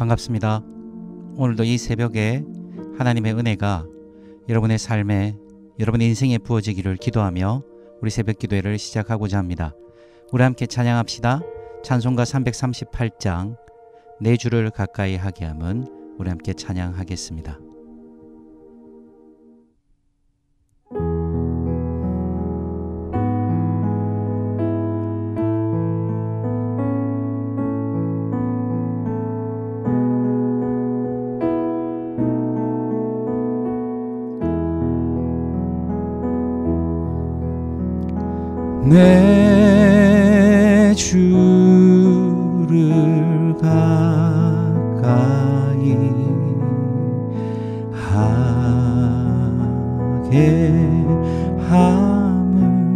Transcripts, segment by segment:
반갑습니다. 오늘도 이 새벽에 하나님의 은혜가 여러분의 삶에, 여러분의 인생에 부어지기를 기도하며 우리 새벽 기도회를 시작하고자 합니다. 우리 함께 찬양합시다. 찬송가 338장 내 주를 가까이 하게 함은 우리 함께 찬양하겠습니다. 내 주를 가까이 하게 함은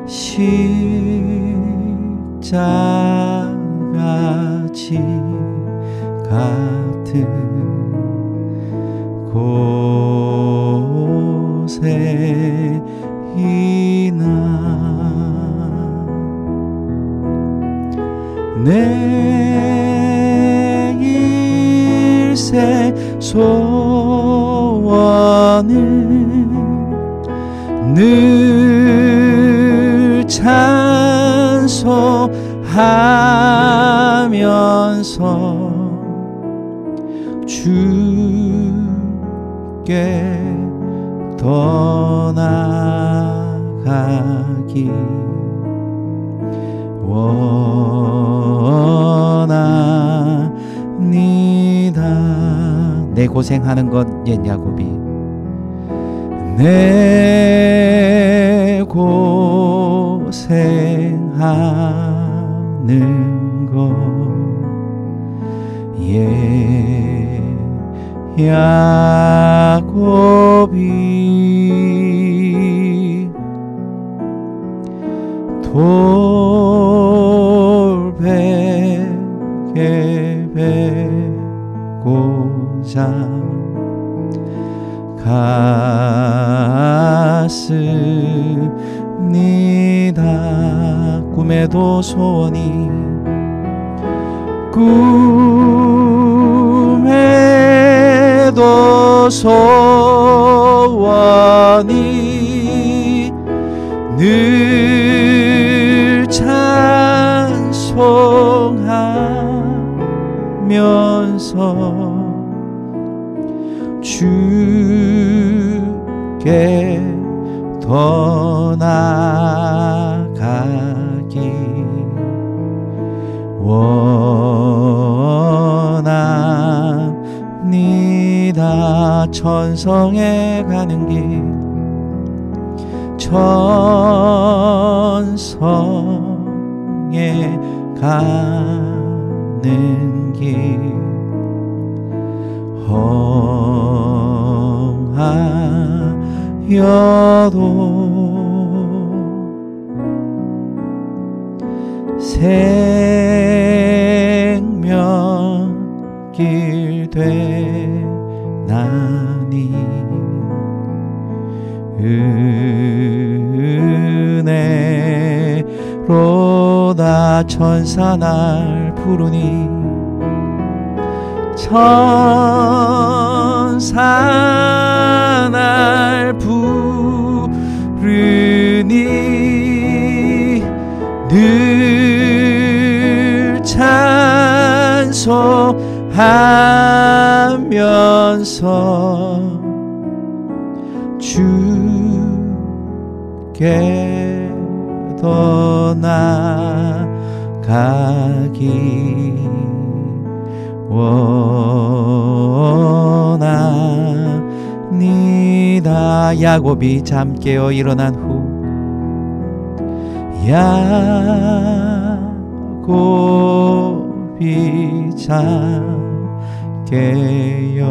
십자가 지 같은 곳에이나 내 일생 소원은 늘 찬송하면서 주께 떠나가기 원합니다. 내 고생하는 것 옛 야곱이 내 고생하는 것 예 야곱이 돌베개 베고자 갔습니다. 꿈에도 소원이 꿈에도 소원이 늘 찬송하면서 주께 떠나가기 원합니다. 천성에 가는 길 천성에 가는 길 험하여도 생명길 되나니 은혜로다. 천사 날 부르니 천사 날 부르니 늘 찬송하면서 주께 떠나가기 원합니다. 야곱이 잠 깨어 일어난 후 야곱이 잠 깨어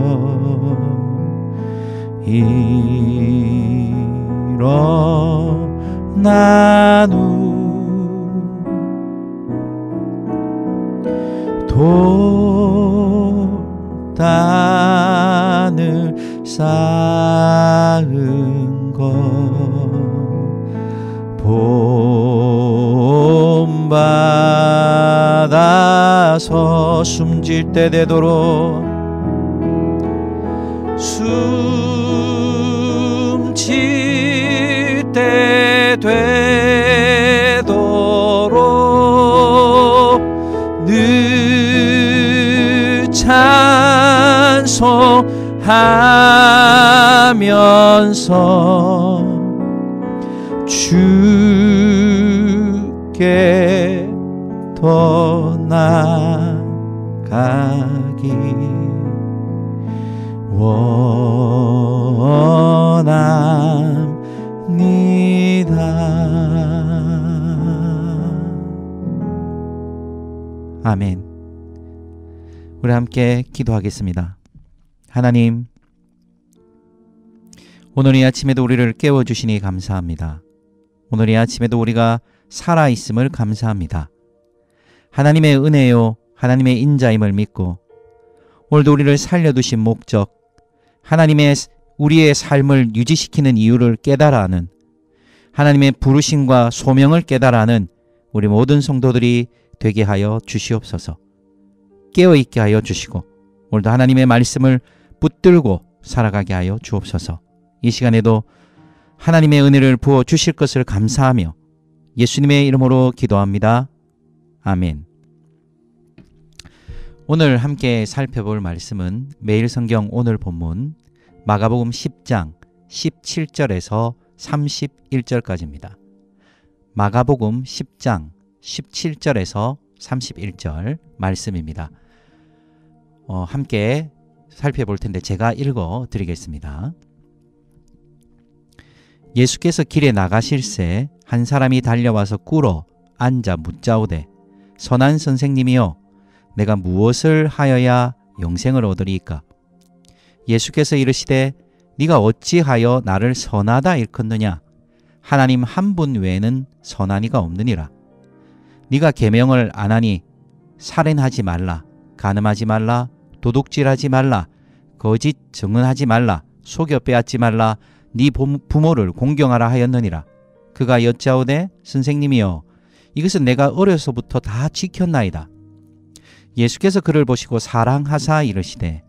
일어난 후 돌단을 쌓은 것 본받 받아서 숨질 때 되도록 숨질 때 되도록 늘 찬송하면서 주께 더 나아가기 원합니다. 아멘. 우리 함께 기도하겠습니다. 하나님, 오늘 이 아침에도 우리를 깨워주시니 감사합니다. 오늘 이 아침에도 우리가 살아있음을 감사합니다. 하나님의 은혜요, 하나님의 인자임을 믿고 오늘도 우리를 살려두신 목적, 하나님의 우리의 삶을 유지시키는 이유를 깨달아 하는, 하나님의 부르심과 소명을 깨달아 하는 우리 모든 성도들이 되게 하여 주시옵소서. 깨어있게 하여 주시고 오늘도 하나님의 말씀을 붙들고 살아가게 하여 주옵소서. 이 시간에도 하나님의 은혜를 부어 주실 것을 감사하며 예수님의 이름으로 기도합니다. 아멘. 오늘 함께 살펴볼 말씀은 매일 성경 오늘 본문 마가복음 10장 17절에서 31절까지입니다. 마가복음 10장 17절에서 31절 말씀입니다. 함께 살펴볼 텐데 제가 읽어 드리겠습니다. 예수께서 길에 나가실새 한 사람이 달려와서 꿇어 앉아 묻자오되 선한 선생님이여 내가 무엇을 하여야 영생을 얻으리이까? 예수께서 이르시되 네가 어찌하여 나를 선하다 일컫느냐? 하나님 한 분 외에는 선한 이가 없느니라. 네가 계명을 안 하니 살인하지 말라, 간음하지 말라, 도둑질하지 말라, 거짓 증언하지 말라, 속여 빼앗지 말라, 네 부모를 공경하라 하였느니라. 그가 여짜오되 선생님이여 이것은 내가 어려서부터 다 지켰나이다. 예수께서 그를 보시고 사랑하사 이르시되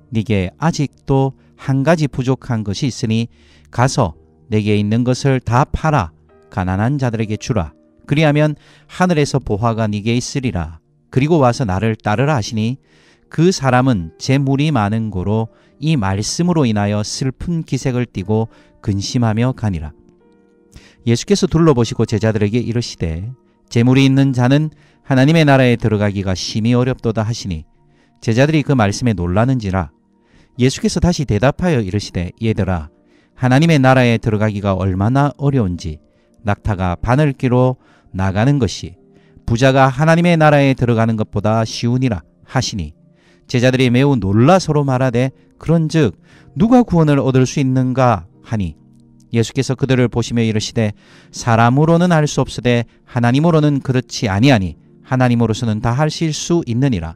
네게 아직도 한 가지 부족한 것이 있으니 가서 내게 있는 것을 다 팔아 가난한 자들에게 주라. 그리하면 하늘에서 보화가 네게 있으리라. 그리고 와서 나를 따르라 하시니 그 사람은 재물이 많은 고로 이 말씀으로 인하여 슬픈 기색을 띠고 근심하며 가니라. 예수께서 둘러보시고 제자들에게 이르시되 재물이 있는 자는 하나님의 나라에 들어가기가 심히 어렵도다 하시니 제자들이 그 말씀에 놀라는지라. 예수께서 다시 대답하여 이르시되 얘들아 하나님의 나라에 들어가기가 얼마나 어려운지 낙타가 바늘기로 나가는 것이 부자가 하나님의 나라에 들어가는 것보다 쉬우니라 하시니 제자들이 매우 놀라 서로 말하되 그런즉 누가 구원을 얻을 수 있는가 하니 예수께서 그들을 보시며 이르시되 사람으로는 할 수 없으되 하나님으로는 그렇지 아니하니 하나님으로서는 다 하실 수 있느니라.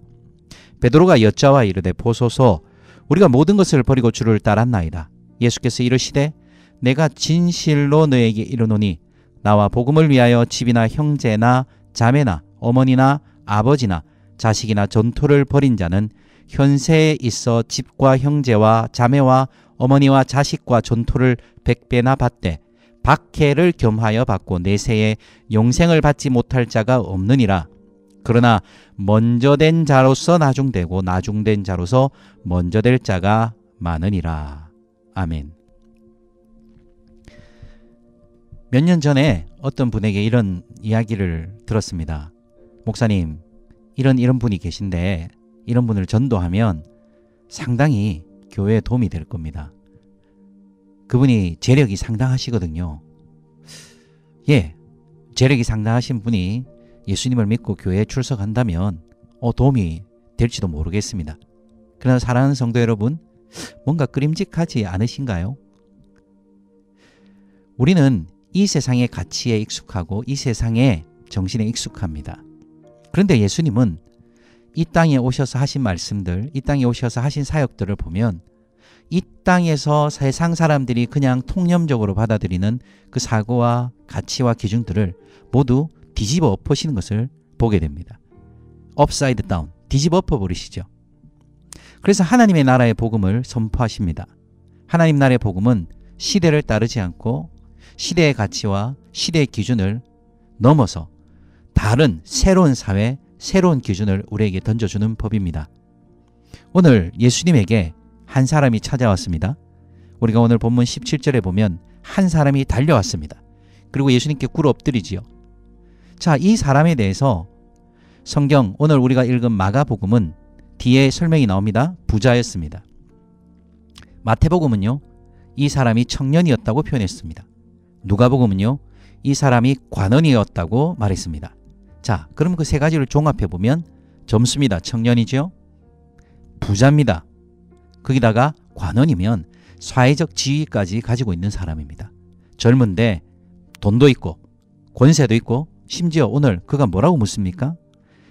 베드로가 여짜와 이르되 보소서 우리가 모든 것을 버리고 주를 따랐나이다. 예수께서 이르시되 내가 진실로 너에게 이르노니 나와 복음을 위하여 집이나 형제나 자매나 어머니나 아버지나 자식이나 전토를 벌인 자는 현세에 있어 집과 형제와 자매와 어머니와 자식과 전토를 100배나 받되 박해를 겸하여 받고 내세에 영생을 받지 못할 자가 없느니라. 그러나 먼저 된 자로서 나중되고 나중된 자로서 먼저 될 자가 많으니라. 아멘. 몇 년 전에 어떤 분에게 이런 이야기를 들었습니다. 목사님, 이런 분이 계신데 이런 분을 전도하면 상당히 교회에 도움이 될 겁니다. 그분이 재력이 상당하시거든요. 예, 재력이 상당하신 분이 예수님을 믿고 교회에 출석한다면 도움이 될지도 모르겠습니다. 그러나 사랑하는 성도 여러분, 뭔가 끄림직하지 않으신가요? 우리는 이 세상의 가치에 익숙하고 이 세상의 정신에 익숙합니다. 그런데 예수님은 이 땅에 오셔서 하신 말씀들, 이 땅에 오셔서 하신 사역들을 보면 이 땅에서 세상 사람들이 그냥 통념적으로 받아들이는 그 사고와 가치와 기준들을 모두 뒤집어 엎으시는 것을 보게 됩니다. upside down, 뒤집어 엎어버리시죠. 그래서 하나님의 나라의 복음을 선포하십니다. 하나님 나라의 복음은 시대를 따르지 않고 시대의 가치와 시대의 기준을 넘어서 다른 새로운 사회, 새로운 기준을 우리에게 던져주는 법입니다. 오늘 예수님에게 한 사람이 찾아왔습니다. 우리가 오늘 본문 17절에 보면 한 사람이 달려왔습니다. 그리고 예수님께 꿇어 엎드리지요. 자, 이 사람에 대해서 성경 오늘 우리가 읽은 마가복음은 뒤에 설명이 나옵니다. 부자였습니다. 마태복음은요, 이 사람이 청년이었다고 표현했습니다. 누가복음은요, 이 사람이 관원이었다고 말했습니다. 자, 그럼 그 세 가지를 종합해보면 점수입니다. 청년이죠. 부자입니다. 거기다가 관원이면 사회적 지위까지 가지고 있는 사람입니다. 젊은데 돈도 있고 권세도 있고 심지어 오늘 그가 뭐라고 묻습니까?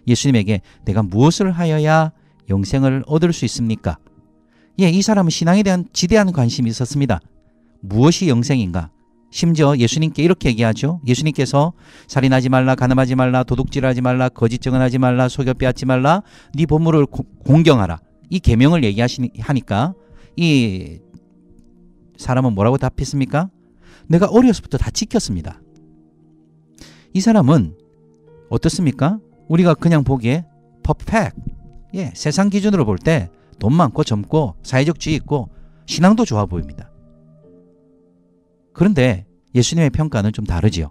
예수님에게 내가 무엇을 하여야 영생을 얻을 수 있습니까? 예, 이 사람은 신앙에 대한 지대한 관심이 있었습니다. 무엇이 영생인가? 심지어 예수님께 이렇게 얘기하죠. 예수님께서 살인하지 말라, 간음하지 말라, 도둑질하지 말라, 거짓 증언하지 말라, 속여 빼앗지 말라, 네 보물을 공경하라. 이 계명을 얘기하니까 이 사람은 뭐라고 답했습니까? 내가 어려서부터 다 지켰습니다. 이 사람은 어떻습니까? 우리가 그냥 보기에 퍼펙트, 예, 세상 기준으로 볼 때 돈 많고 젊고 사회적 지위 있고 신앙도 좋아 보입니다. 그런데 예수님의 평가는 좀 다르지요.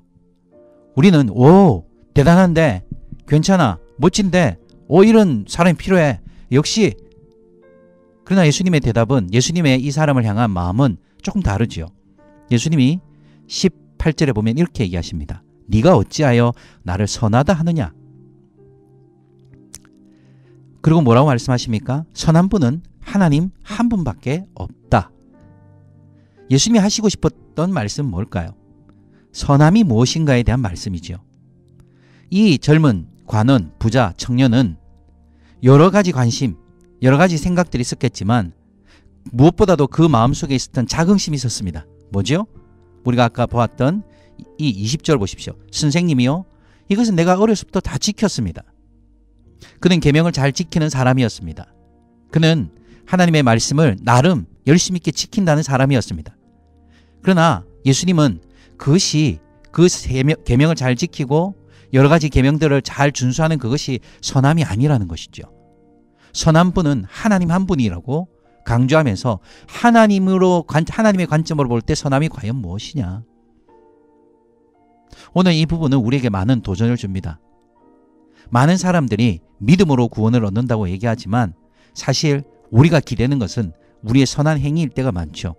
우리는 오, 대단한데, 괜찮아, 멋진데, 오, 이런 사람이 필요해. 역시. 그러나 예수님의 대답은, 예수님의 이 사람을 향한 마음은 조금 다르지요. 예수님이 18절에 보면 이렇게 얘기하십니다. 네가 어찌하여 나를 선하다 하느냐? 그리고 뭐라고 말씀하십니까? 선한 분은 하나님 한 분밖에 없다. 예수님이 하시고 싶었던 말씀은 뭘까요? 선함이 무엇인가에 대한 말씀이지요. 이 젊은 관원, 부자, 청년은 여러 가지 관심, 여러 가지 생각들이 있었겠지만 무엇보다도 그 마음속에 있었던 자긍심이 있었습니다. 뭐죠? 우리가 아까 보았던 이 20절 보십시오. 선생님이요, 이것은 내가 어려서부터 다 지켰습니다. 그는 계명을 잘 지키는 사람이었습니다. 그는 하나님의 말씀을 나름 열심히 있게 지킨다는 사람이었습니다. 그러나 예수님은 그것이 그 계명을 잘 지키고 여러 가지 계명들을 잘 준수하는 그것이 선함이 아니라는 것이죠. 선한 분은 하나님 한 분이라고 강조하면서 하나님의 관점으로 볼 때 선함이 과연 무엇이냐? 오늘 이 부분은 우리에게 많은 도전을 줍니다. 많은 사람들이 믿음으로 구원을 얻는다고 얘기하지만 사실 우리가 기대는 것은 우리의 선한 행위일 때가 많죠.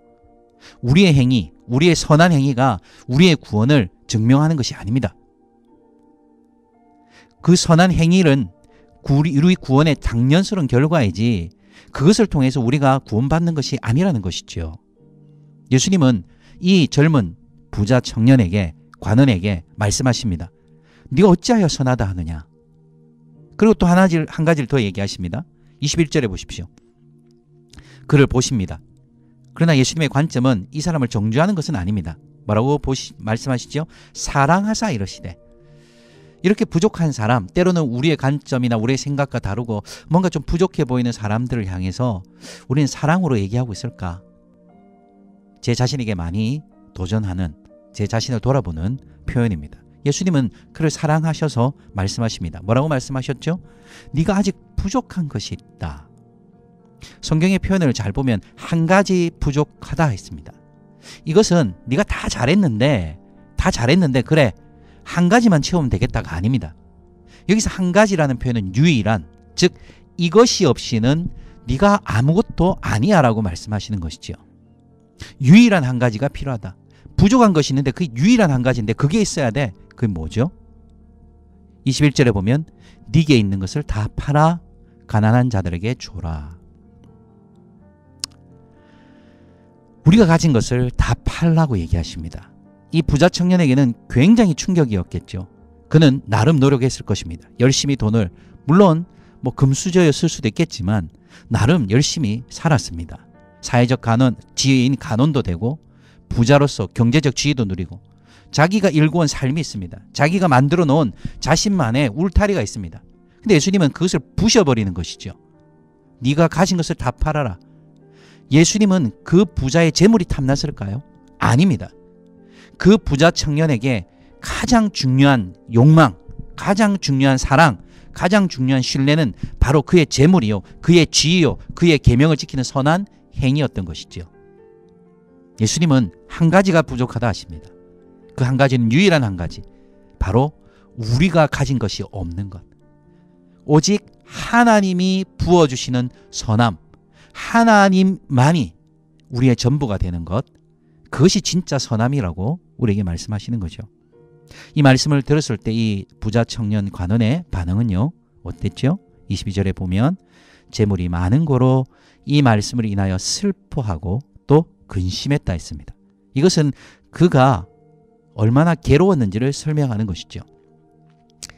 우리의 행위, 우리의 선한 행위가 우리의 구원을 증명하는 것이 아닙니다. 그 선한 행위는 우리 구원의 당연스러운 결과이지 그것을 통해서 우리가 구원받는 것이 아니라는 것이죠. 예수님은 이 젊은 부자 청년에게, 관원에게 말씀하십니다. 네가 어찌하여 선하다 하느냐? 그리고 또 한 가지를 더 얘기하십니다. 21절에 보십시오. 그를 보십니다. 그러나 예수님의 관점은 이 사람을 정죄하는 것은 아닙니다. 뭐라고 말씀하시죠? 사랑하사 이러시되. 이렇게 부족한 사람, 때로는 우리의 관점이나 우리의 생각과 다르고 뭔가 좀 부족해 보이는 사람들을 향해서 우리는 사랑으로 얘기하고 있을까? 제 자신에게 많이 도전하는, 제 자신을 돌아보는 표현입니다. 예수님은 그를 사랑하셔서 말씀하십니다. 뭐라고 말씀하셨죠? 네가 아직 부족한 것이 있다. 성경의 표현을 잘 보면 한 가지 부족하다 했습니다. 이것은 네가 다 잘했는데 그래 한 가지만 채우면 되겠다가 아닙니다. 여기서 한 가지라는 표현은 유일한, 즉 이것이 없이는 네가 아무것도 아니야 라고 말씀하시는 것이죠. 유일한 한 가지가 필요하다. 부족한 것이 있는데 그 유일한 한 가지인데 그게 있어야 돼. 그게 뭐죠? 21절에 보면 네게 있는 것을 다 팔아 가난한 자들에게 줘라. 우리가 가진 것을 다 팔라고 얘기하십니다. 이 부자 청년에게는 굉장히 충격이었겠죠. 그는 나름 노력했을 것입니다. 열심히 돈을, 물론 뭐 금수저였을 수도 있겠지만 나름 열심히 살았습니다. 사회적 지위인 간원도 되고 부자로서 경제적 지위도 누리고 자기가 일구어온 삶이 있습니다. 자기가 만들어 놓은 자신만의 울타리가 있습니다. 근데 예수님은 그것을 부셔버리는 것이죠. 네가 가진 것을 다 팔아라. 예수님은 그 부자의 재물이 탐났을까요? 아닙니다. 그 부자 청년에게 가장 중요한 욕망, 가장 중요한 사랑, 가장 중요한 신뢰는 바로 그의 재물이요, 그의 지위요, 그의 계명을 지키는 선한 행위였던 것이지요. 예수님은 한 가지가 부족하다 하십니다. 그 한 가지는 유일한 한 가지, 바로 우리가 가진 것이 없는 것. 오직 하나님이 부어주시는 선함, 하나님만이 우리의 전부가 되는 것, 그것이 진짜 선함이라고 우리에게 말씀하시는 거죠. 이 말씀을 들었을 때 이 부자 청년 관원의 반응은요, 어땠죠? 22절에 보면 재물이 많은 고로 이 말씀을 인하여 슬퍼하고 또 근심했다 했습니다. 이것은 그가 얼마나 괴로웠는지를 설명하는 것이죠.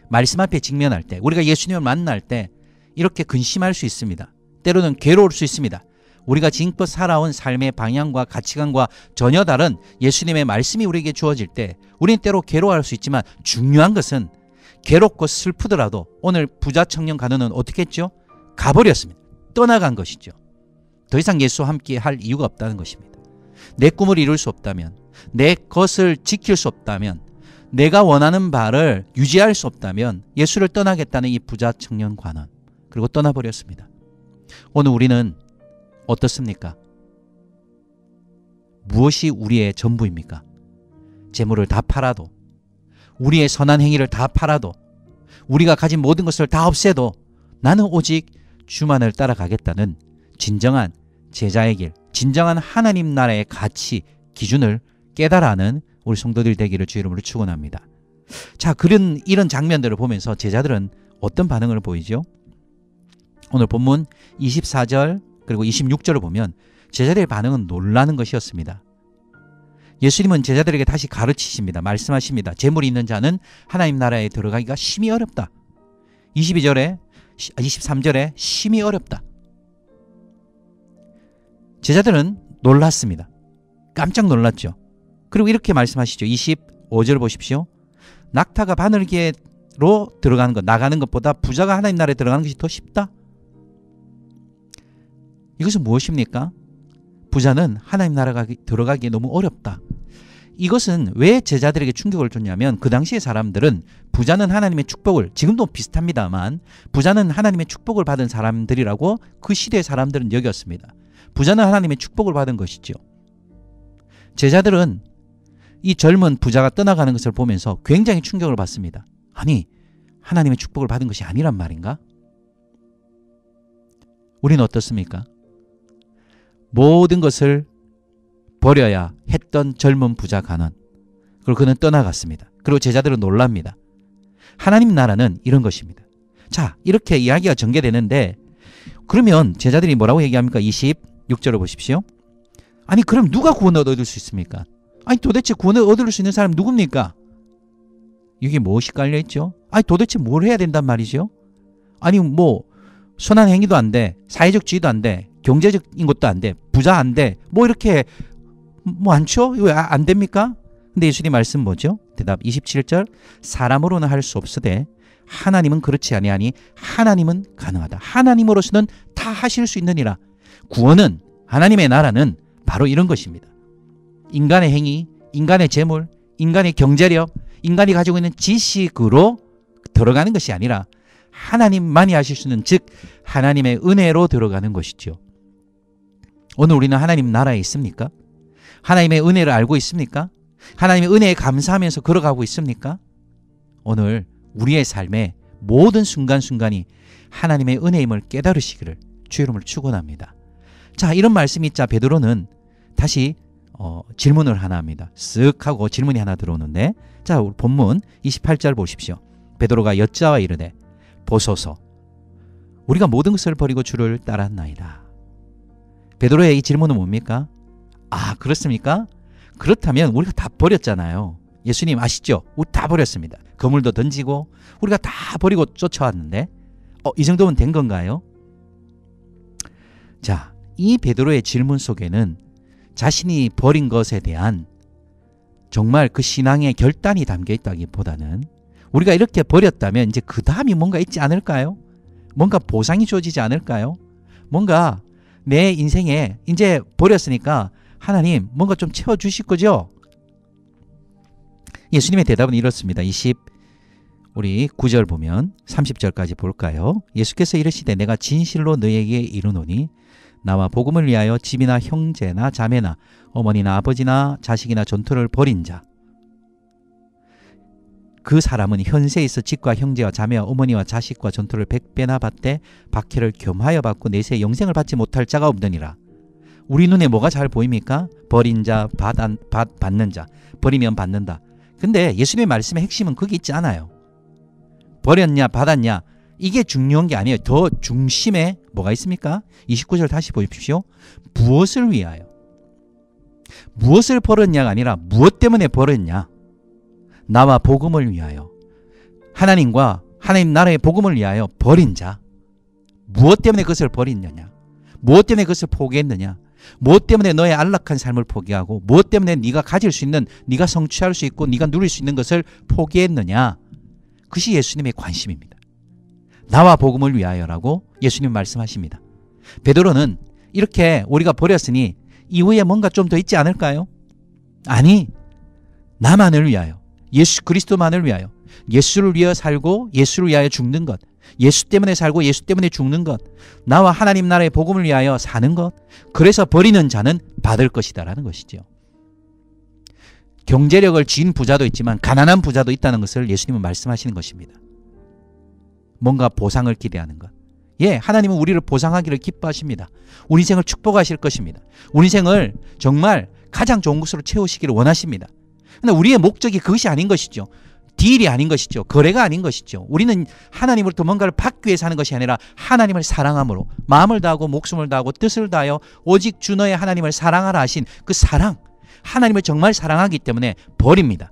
말씀 앞에 직면할 때, 우리가 예수님을 만날 때 이렇게 근심할 수 있습니다. 때로는 괴로울 수 있습니다. 우리가 지금껏 살아온 삶의 방향과 가치관과 전혀 다른 예수님의 말씀이 우리에게 주어질 때 우리는 때로 괴로워할 수 있지만, 중요한 것은 괴롭고 슬프더라도 오늘 부자 청년 관원은 어떻게 했죠? 가버렸습니다. 떠나간 것이죠. 더 이상 예수와 함께 할 이유가 없다는 것입니다. 내 꿈을 이룰 수 없다면, 내 것을 지킬 수 없다면, 내가 원하는 바를 유지할 수 없다면 예수를 떠나겠다는 이 부자 청년 관원, 그리고 떠나버렸습니다. 오늘 우리는 어떻습니까? 무엇이 우리의 전부입니까? 재물을 다 팔아도, 우리의 선한 행위를 다 팔아도, 우리가 가진 모든 것을 다 없애도 나는 오직 주만을 따라가겠다는 진정한 제자의 길, 진정한 하나님 나라의 가치, 기준을 깨달아하는 우리 성도들 되기를 주 이름으로 축원합니다. 자, 이런 장면들을 보면서 제자들은 어떤 반응을 보이죠? 오늘 본문 24절 그리고 26절을 보면 제자들의 반응은 놀라는 것이었습니다. 예수님은 제자들에게 다시 가르치십니다. 말씀하십니다. 재물이 있는 자는 하나님 나라에 들어가기가 심히 어렵다. 23절에 심히 어렵다. 제자들은 놀랐습니다. 깜짝 놀랐죠. 그리고 이렇게 말씀하시죠. 25절 보십시오. 낙타가 바늘개로 들어가는 것, 나가는 것보다 부자가 하나님 나라에 들어가는 것이 더 쉽다. 이것은 무엇입니까? 부자는 하나님 나라가 들어가기에 너무 어렵다. 이것은 왜 제자들에게 충격을 줬냐면, 그 당시의 사람들은 부자는 하나님의 축복을, 지금도 비슷합니다만 부자는 하나님의 축복을 받은 사람들이라고 그 시대의 사람들은 여겼습니다. 부자는 하나님의 축복을 받은 것이죠. 제자들은 이 젊은 부자가 떠나가는 것을 보면서 굉장히 충격을 받습니다. 아니, 하나님의 축복을 받은 것이 아니란 말인가? 우리는 어떻습니까? 모든 것을 버려야 했던 젊은 부자 관원, 그리고 그는 떠나갔습니다. 그리고 제자들은 놀랍니다. 하나님 나라는 이런 것입니다. 자, 이렇게 이야기가 전개되는데, 그러면 제자들이 뭐라고 얘기합니까? 26절을 보십시오. 아니, 그럼 누가 구원을 얻을 수 있습니까? 아니, 도대체 구원을 얻을 수 있는 사람은 누굽니까? 이게 무엇이 깔려있죠? 아니, 도대체 뭘 해야 된단 말이죠? 아니, 뭐 선한 행위도 안 돼, 사회적 지위도 안 돼, 경제적인 것도 안 돼, 부자 안 돼, 뭐 이렇게 뭐 많죠? 왜 안 됩니까? 근데 예수님 말씀 뭐죠? 대답 27절. 사람으로는 할 수 없으되 하나님은 그렇지 아니하니 하나님은 가능하다. 하나님으로서는 다 하실 수 있느니라. 구원은, 하나님의 나라는 바로 이런 것입니다. 인간의 행위, 인간의 재물, 인간의 경제력, 인간이 가지고 있는 지식으로 들어가는 것이 아니라 하나님만이 하실 수 있는, 즉 하나님의 은혜로 들어가는 것이죠. 오늘 우리는 하나님 나라에 있습니까? 하나님의 은혜를 알고 있습니까? 하나님의 은혜에 감사하면서 걸어가고 있습니까? 오늘 우리의 삶의 모든 순간순간이 하나님의 은혜임을 깨달으시기를 주 이름으로 축원합니다. 자, 이런 말씀이 있자 베드로는 다시 질문을 하나 합니다. 쓱 하고 질문이 하나 들어오는데, 자, 우리 본문 28절 보십시오. 베드로가 여짜와 이르되 보소서, 우리가 모든 것을 버리고 주를 따랐나이다. 베드로의 이 질문은 뭡니까? 아, 그렇습니까? 그렇다면 우리가 다 버렸잖아요. 예수님 아시죠? 우리 다 버렸습니다. 그물도 던지고 우리가 다 버리고 쫓아왔는데 이 정도면 된 건가요? 자, 이 베드로의 질문 속에는 자신이 버린 것에 대한 정말 그 신앙의 결단이 담겨 있다기보다는 우리가 이렇게 버렸다면 이제 그 다음이 뭔가 있지 않을까요? 뭔가 보상이 주어지지 않을까요? 뭔가 내 인생에 이제 버렸으니까 하나님 뭔가 좀 채워주실 거죠? 예수님의 대답은 이렇습니다. 우리 9절 보면 30절까지 볼까요? 예수께서 이르시되 내가 진실로 너에게 이르노니 나와 복음을 위하여 집이나 형제나 자매나 어머니나 아버지나 자식이나 전토를 벌인 자, 그 사람은 현세에 있어 집과 형제와 자매와 어머니와 자식과 전토를 100배나 받되 박해를 겸하여 받고 내세 영생을 받지 못할 자가 없느니라. 우리 눈에 뭐가 잘 보입니까? 버린 자, 받는 자. 버리면 받는다. 근데 예수님의 말씀의 핵심은 거기 있지 않아요. 버렸냐 받았냐 이게 중요한 게 아니에요. 더 중심에 뭐가 있습니까? 29절 다시 보십시오. 무엇을 위하여? 무엇을 벌었냐가 아니라 무엇 때문에 벌었냐? 나와 복음을 위하여. 하나님과 하나님 나라의 복음을 위하여 버린 자. 무엇 때문에 그것을 버리느냐? 무엇 때문에 그것을 포기했느냐? 무엇 때문에 너의 안락한 삶을 포기하고 무엇 때문에 네가 가질 수 있는, 네가 성취할 수 있고 네가 누릴 수 있는 것을 포기했느냐? 그것이 예수님의 관심입니다. 나와 복음을 위하여라고 예수님 말씀하십니다. 베드로는 이렇게 우리가 버렸으니 이후에 뭔가 좀 더 있지 않을까요? 아니, 나만을 위하여, 예수 그리스도만을 위하여, 예수를 위하여 살고 예수를 위하여 죽는 것, 예수 때문에 살고 예수 때문에 죽는 것, 나와 하나님 나라의 복음을 위하여 사는 것, 그래서 버리는 자는 받을 것이다라는 것이죠. 경제력을 지닌 부자도 있지만 가난한 부자도 있다는 것을 예수님은 말씀하시는 것입니다. 뭔가 보상을 기대하는 것. 예, 하나님은 우리를 보상하기를 기뻐하십니다. 우리 인생을 축복하실 것입니다. 우리 인생을 정말 가장 좋은 것으로 채우시기를 원하십니다. 그런데 우리의 목적이 그것이 아닌 것이죠. 딜이 아닌 것이죠. 거래가 아닌 것이죠. 우리는 하나님으로부터 뭔가를 받기 위해서 하는 것이 아니라 하나님을 사랑함으로 마음을 다하고 목숨을 다하고 뜻을 다하여 오직 주 너의 하나님을 사랑하라 하신 그 사랑, 하나님을 정말 사랑하기 때문에 버립니다.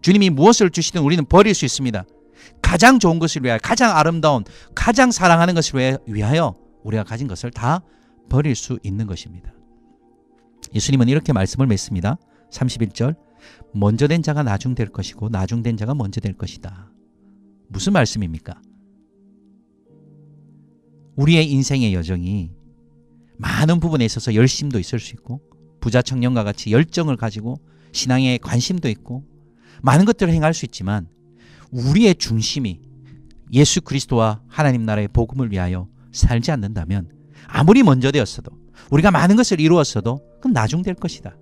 주님이 무엇을 주시든 우리는 버릴 수 있습니다. 가장 좋은 것을 위하여, 가장 아름다운, 가장 사랑하는 것을 위하여 우리가 가진 것을 다 버릴 수 있는 것입니다. 예수님은 이렇게 말씀을 맺습니다. 31절, 먼저 된 자가 나중 될 것이고 나중 된 자가 먼저 될 것이다. 무슨 말씀입니까? 우리의 인생의 여정이 많은 부분에 있어서 열심도 있을 수 있고 부자 청년과 같이 열정을 가지고 신앙에 관심도 있고 많은 것들을 행할 수 있지만 우리의 중심이 예수 그리스도와 하나님 나라의 복음을 위하여 살지 않는다면 아무리 먼저 되었어도 우리가 많은 것을 이루었어도 그건 나중 될 것이다.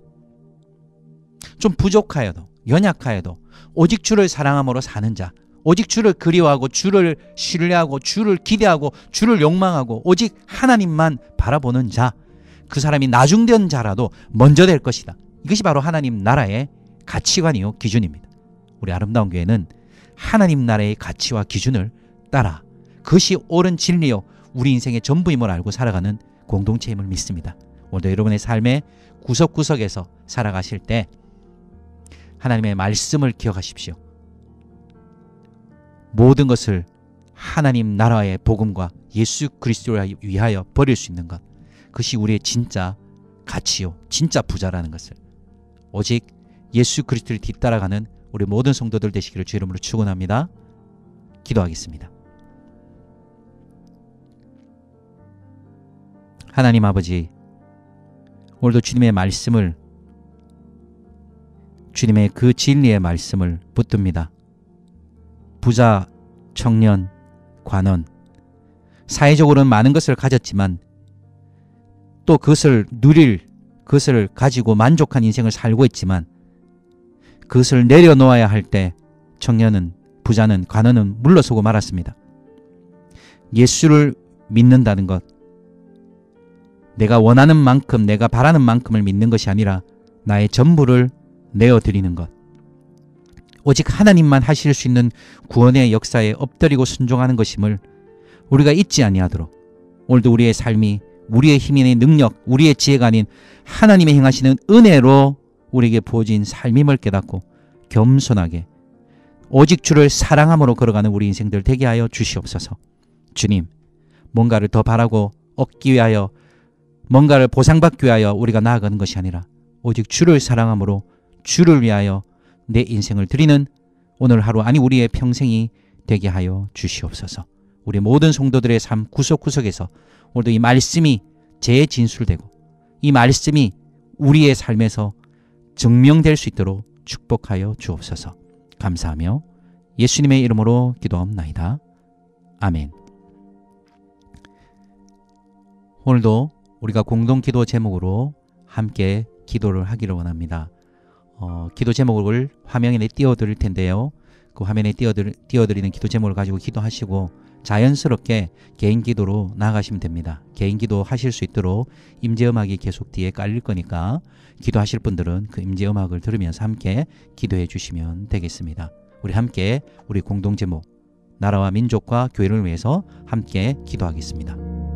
좀 부족하여도 연약하여도 오직 주를 사랑함으로 사는 자, 오직 주를 그리워하고 주를 신뢰하고 주를 기대하고 주를 욕망하고 오직 하나님만 바라보는 자, 그 사람이 나중된 자라도 먼저 될 것이다. 이것이 바로 하나님 나라의 가치관이요 기준입니다. 우리 아름다운 교회는 하나님 나라의 가치와 기준을 따라 그것이 옳은 진리요 우리 인생의 전부임을 알고 살아가는 공동체임을 믿습니다. 오늘도 여러분의 삶의 구석구석에서 살아가실 때 하나님의 말씀을 기억하십시오. 모든 것을 하나님 나라의 복음과 예수 그리스도를 위하여 버릴 수 있는 것, 그것이 우리의 진짜 가치요 진짜 부자라는 것을 오직 예수 그리스도를 뒤따라가는 우리 모든 성도들 되시기를 주 이름으로 축원합니다. 기도하겠습니다. 하나님 아버지, 오늘도 주님의 말씀을, 주님의 그 진리의 말씀을 붙듭니다. 부자, 청년, 관원, 사회적으로는 많은 것을 가졌지만 또 그것을 그것을 가지고 만족한 인생을 살고 있지만 그것을 내려놓아야 할 때 청년은, 부자는, 관원은 물러서고 말았습니다. 예수를 믿는다는 것, 내가 원하는 만큼, 내가 바라는 만큼을 믿는 것이 아니라 나의 전부를 내어드리는 것, 오직 하나님만 하실 수 있는 구원의 역사에 엎드리고 순종하는 것임을 우리가 잊지 아니하도록 오늘도 우리의 삶이 우리의 힘의 능력, 우리의 지혜가 아닌 하나님의 행하시는 은혜로 우리에게 부어진 삶임을 깨닫고 겸손하게 오직 주를 사랑함으로 걸어가는 우리 인생들 되게 하여 주시옵소서. 주님, 뭔가를 더 바라고 얻기 위하여, 뭔가를 보상받기 위하여 우리가 나아가는 것이 아니라 오직 주를 사랑함으로 주를 위하여 내 인생을 드리는 오늘 하루 아니 우리의 평생이 되게 하여 주시옵소서. 우리 모든 성도들의 삶 구석구석에서 오늘도 이 말씀이 재진술되고 이 말씀이 우리의 삶에서 증명될 수 있도록 축복하여 주옵소서. 감사하며 예수님의 이름으로 기도합나이다. 아멘. 오늘도 우리가 공동기도 제목으로 함께 기도를 하기를 원합니다. 기도 제목을 화면에 띄워드릴 텐데요. 그 화면에 띄워드리는 기도 제목을 가지고 기도하시고 자연스럽게 개인 기도로 나아가시면 됩니다. 개인 기도 하실 수 있도록 임재음악이 계속 뒤에 깔릴 거니까 기도하실 분들은 그 임재음악을 들으면서 함께 기도해 주시면 되겠습니다. 우리 함께 우리 공동 제목 나라와 민족과 교회를 위해서 함께 기도하겠습니다.